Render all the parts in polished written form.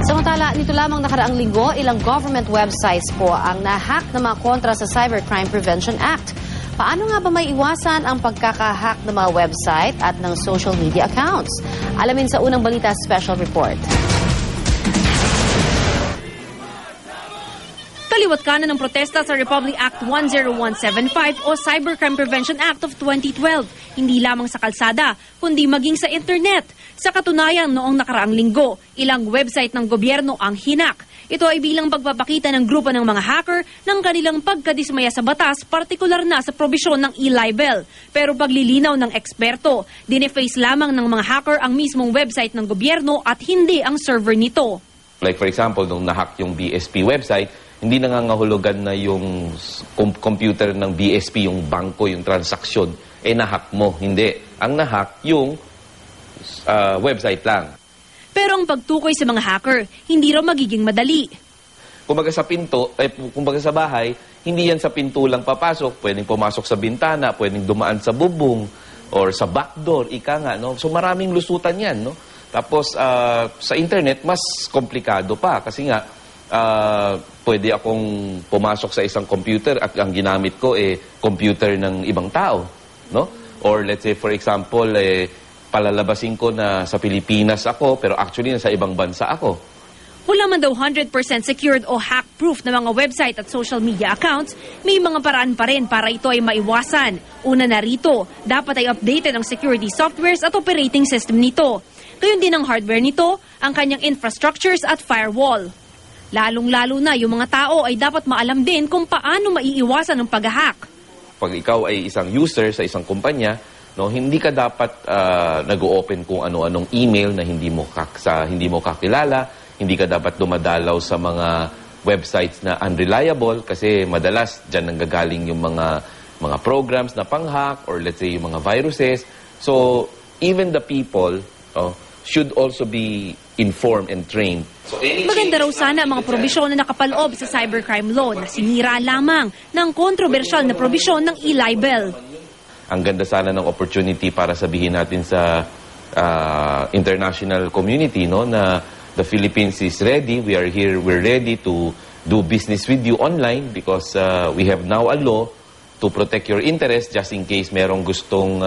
Samantala, nito lamang nakaraang linggo, ilang government websites po ang nahack na mga kontra sa Cybercrime Prevention Act. Paano nga ba may iwasan ang pagkakahack ng mga website at ng social media accounts? Alamin sa unang balita special report. Kaliwat kanan ng protesta sa Republic Act 10175 o Cybercrime Prevention Act of 2012, hindi lamang sa kalsada, kundi maging sa internet. Sa katunayan, noong nakaraang linggo, ilang website ng gobyerno ang hinak. Ito ay bilang pagpapakita ng grupo ng mga hacker ng kanilang pagkadismaya sa batas, partikular na sa probisyon ng e-libel. Pero paglilinaw ng eksperto, dineface lamang ng mga hacker ang mismong website ng gobyerno at hindi ang server nito. Like for example, nung nahack yung BSP website, hindi nangangahulugan na yung computer ng BSP, yung bangko, yung transaksyon, nahack mo. Hindi. Ang nahack yung website lang. Pero ang pagtukoy sa mga hacker, hindi raw magiging madali. Kumbaga sa pinto, kumbaga sa bahay, hindi yan sa pinto lang papasok. Pwedeng pumasok sa bintana, pwedeng dumaan sa bubong, or sa backdoor, ika nga. No? So maraming lusutan yan. No? Tapos sa internet, mas komplikado pa. Kasi nga, pwede akong pumasok sa isang computer at ang ginamit ko computer ng ibang tao, no? Or let's say for example, palalabasin ko na sa Pilipinas ako pero actually nasa ibang bansa ako. Wala man daw 100% secured o hack-proof na mga website at social media accounts, may mga paraan pa rin para ito ay maiwasan. Una na rito, dapat ay updated ang security softwares at operating system nito. Gayon din ang hardware nito, ang kanyang infrastructures at firewall. Lalong-lalo na yung mga tao ay dapat maalam din kung paano maiiwasan ang pag-hack. Pag ikaw ay isang user sa isang kumpanya, no, hindi ka dapat nag-o-open kung ano-anong email na hindi mo kakilala, hindi ka dapat dumadalaw sa mga websites na unreliable kasi madalas dyan nanggagaling yung mga programs na pang-hack or let's say yung mga viruses. So even the people should also be informed and trained. Maganda raw sana ang mga probisyon na nakapaloob sa cybercrime law na sinira lamang ng kontrobersyal na probisyon ng e-libel. Ang ganda sana ng opportunity para sabihin natin sa international community, no, na the Philippines is ready, we are here, we're ready to do business with you online because we have now a law to protect your interest just in case merong gustong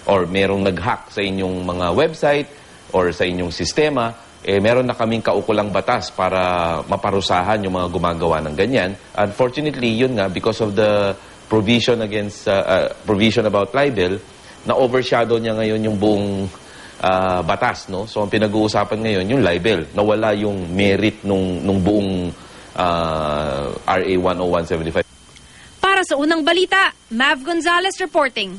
or merong nag-hack sa inyong mga website or sa inyong sistema, meron na kaming kaukulang batas para maparusahan yung mga gumagawa ng ganyan. Unfortunately, yun nga, because of the provision against, provision about libel, na-overshadow niya ngayon yung buong batas, no? So, ang pinag-uusapan ngayon, yung libel. Nawala yung merit nung buong RA 10175. Para sa unang balita, Mav Gonzalez reporting.